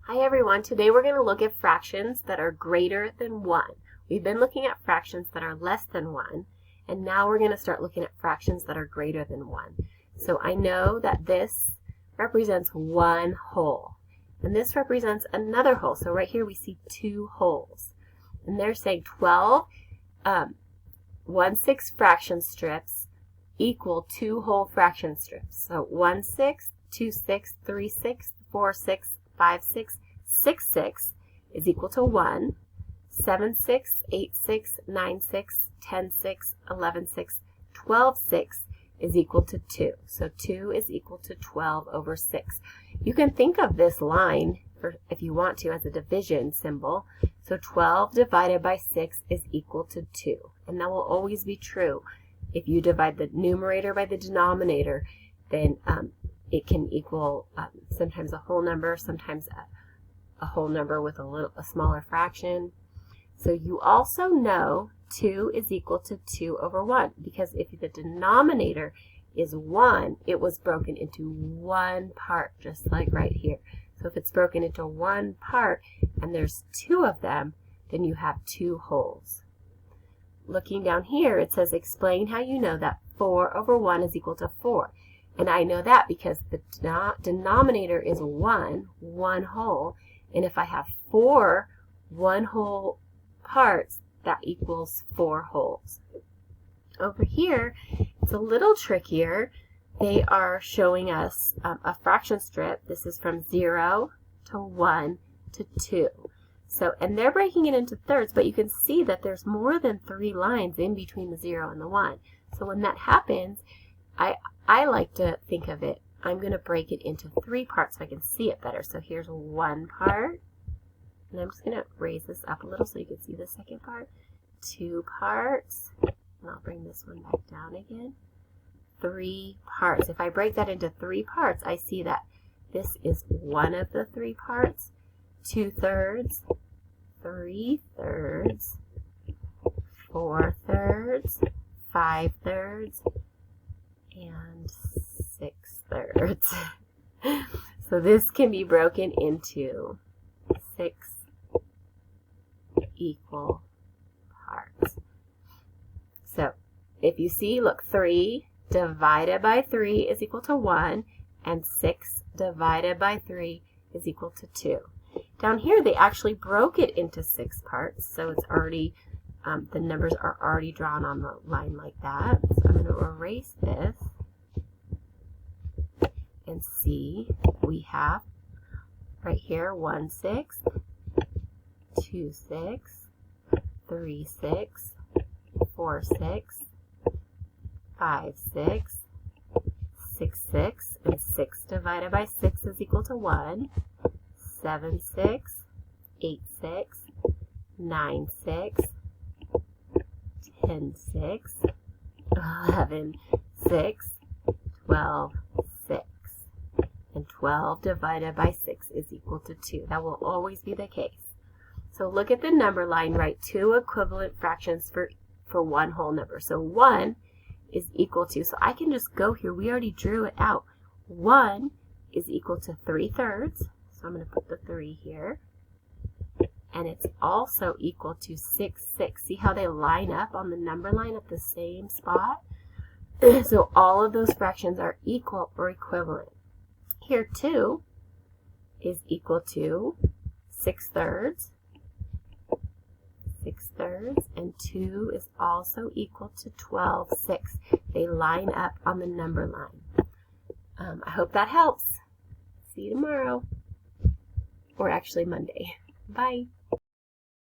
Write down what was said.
Hi everyone, today we're going to look at fractions that are greater than 1. We've been looking at fractions that are less than 1, and now we're going to start looking at fractions that are greater than 1. So I know that this represents one whole, and this represents another whole. So right here we see two wholes, and they're saying 12 1/6 fraction strips equal 2 whole fraction strips. So 1/6, 2/6, 3/6, 4/6, 5/6, 6/6 is equal to 1, 7/6, 8/6, 9/6, 10/6, 11/6, 12/6 is equal to 2. So 2 is equal to 12 over 6. You can think of this line, if you want to, as a division symbol. So 12 divided by 6 is equal to 2. And that will always be true. If you divide the numerator by the denominator, then it can equal sometimes a whole number, sometimes a whole number with a smaller fraction. So you also know 2 is equal to 2 over 1, because if the denominator is 1, it was broken into one part, just like right here. So if it's broken into one part and there's 2 of them, then you have 2 wholes. Looking down here, it says explain how you know that 4 over 1 is equal to 4. And I know that because the denominator is 1 whole, and if I have 4 one-whole parts, that equals 4 wholes. Over here, it's a little trickier. They are showing us a fraction strip. This is from 0 to 1 to 2. So, and they're breaking it into thirds, but you can see that there's more than 3 lines in between the 0 and the 1. So when that happens, I like to think of it, I'm going to break it into 3 parts so I can see it better. So here's one part, and I'm just going to raise this up a little so you can see the second part. 2 parts, and I'll bring this one back down again. 3 parts. If I break that into 3 parts, I see that this is one of the 3 parts, 2/3, 3/3, 4/3, 5/3, and 6/3. So this can be broken into 6 equal parts. So if you see, look, 3 divided by 3 is equal to 1, and 6 divided by 3 is equal to 2. Down here, they actually broke it into 6 parts, so it's already, the numbers are already drawn on the line like that. So I'm going to erase this and see we have right here 1/6, 2/6, 3/6, 4/6, 5/6, 6/6, and 6 divided by 6 is equal to 1, 7/6, 8/6, 9/6, 10/6, 11/6, 12/6. And 12 divided by 6 is equal to 2. That will always be the case. So look at the number line, write 2 equivalent fractions for one whole number. So 1 is equal to, so I can just go here, we already drew it out. 1 is equal to 3/3, so I'm going to put the 3 here. And it's also equal to 6/6. See how they line up on the number line at the same spot? So all of those fractions are equal or equivalent. Here 2 is equal to 6/3, 6/3, and 2 is also equal to 12/6. They line up on the number line. I hope that helps. See you tomorrow, or actually Monday. Bye.